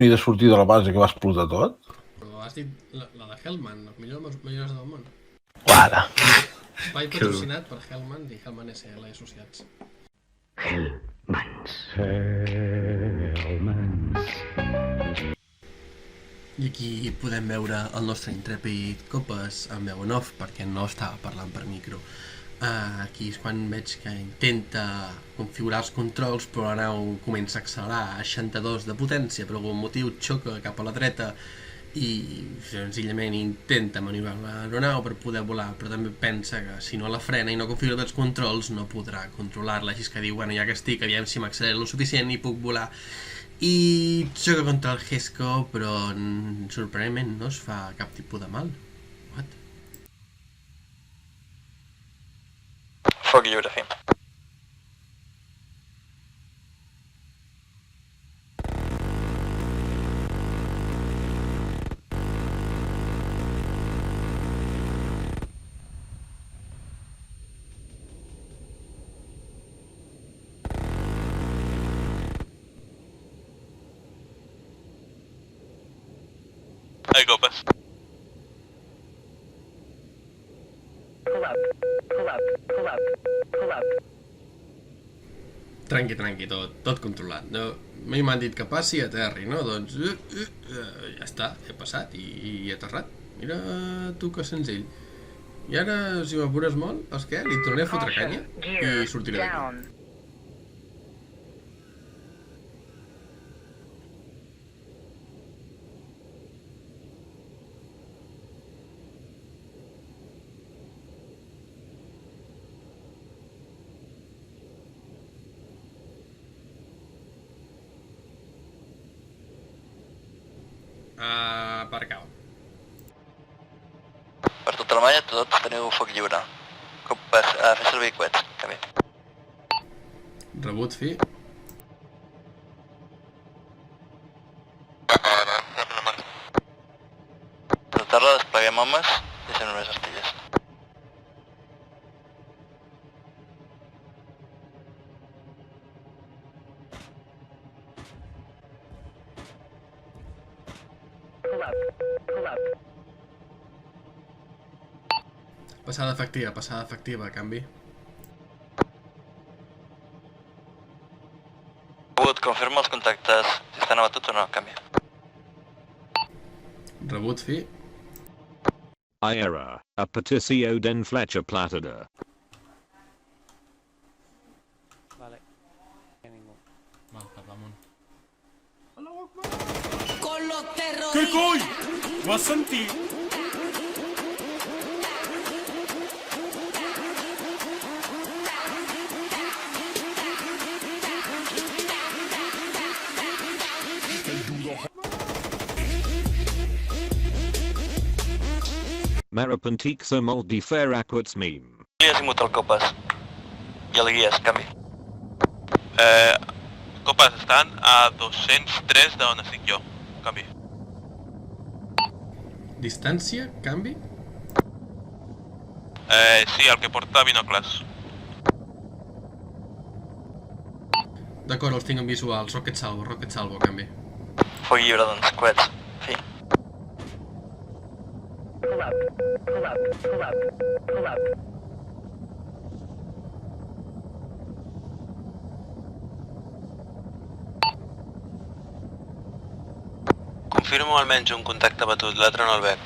I de sortir de la base que va explotar tot? Però has dit la de Hellman, els millors del món. Guarda. Espai patrocinat per Hellman i Hellman SL associats. Hellmans. I aquí podem veure el nostre intrèpid Copes amb veu en off, perquè no estava parlant per micro. Aquí és quan veig que intenta configurar els controls, però la nau comença a accelerar a 62 de potència, per algun motiu xoca cap a la dreta i senzillament intenta maniobrar l'aeronau per poder volar, però també pensa que si no la frena i no configura els controls no podrà controlar-la, així que diu, bueno, ja que estic, aviam si m'accelera lo suficient i puc volar. I xoca contra el Hesco, però sorprenentment no es fa cap tipus de mal. What? Foc lliure, fi. Ai, Copes. Tranqui, tot controlat. No, a mi m'han dit que passi i aterri, no? Doncs ja està, he passat i he aterrat. Mira tu que senzill. I ara, si m'apures molt, saps què? Li tornaré a fotre canya i sortiré d'aquí. Per acá. Per tota la malla tots teniu foc lliure. Copes, fer servir coets, canvi. Rebut, fi. Per terra despleguem homes, deixem només astilles. Passada efectiva, canvi. Rebut, confirma els contactes, si estan abatuts o no, canvi. Rebut, fi. Error, a Patricio den Fletcher Platada. Vale. Ningú. Va, cap amunt. Què coi? Ho has sentit? Marapantique so moldi fair aquats meme. Guies i mut el Copes. I el guies, canvi. Copes estan a 203 d'on estic jo. Canvi. Distància, canvi. Sí, el que porta binocles. D'acord, els tinc en visuals. Rocket salvo, canvi. Foc lliure, doncs, coets, fi. Confirmo almenys un contacte batut, l'altre no el veig.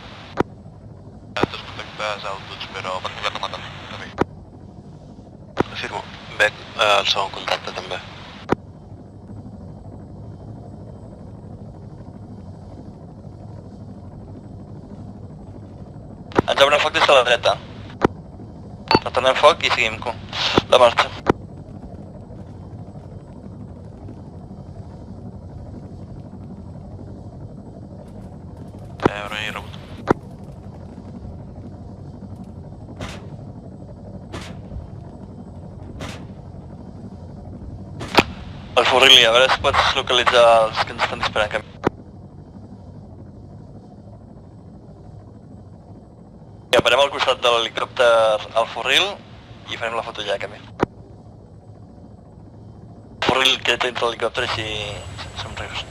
Dos contactes abuts, però per què l'ha matat? Confirmo, veig el segon contacte també. Ens obren foc des de la dreta. Retornem foc i seguim la marxa. Broni rebut. El Forrili, a veure si pots localitzar els que ens estan disparant. Parem al costat de l'helicòpter al Forril i farem la foto ja, canvi. Forril que té entre l'helicòpter així som rius.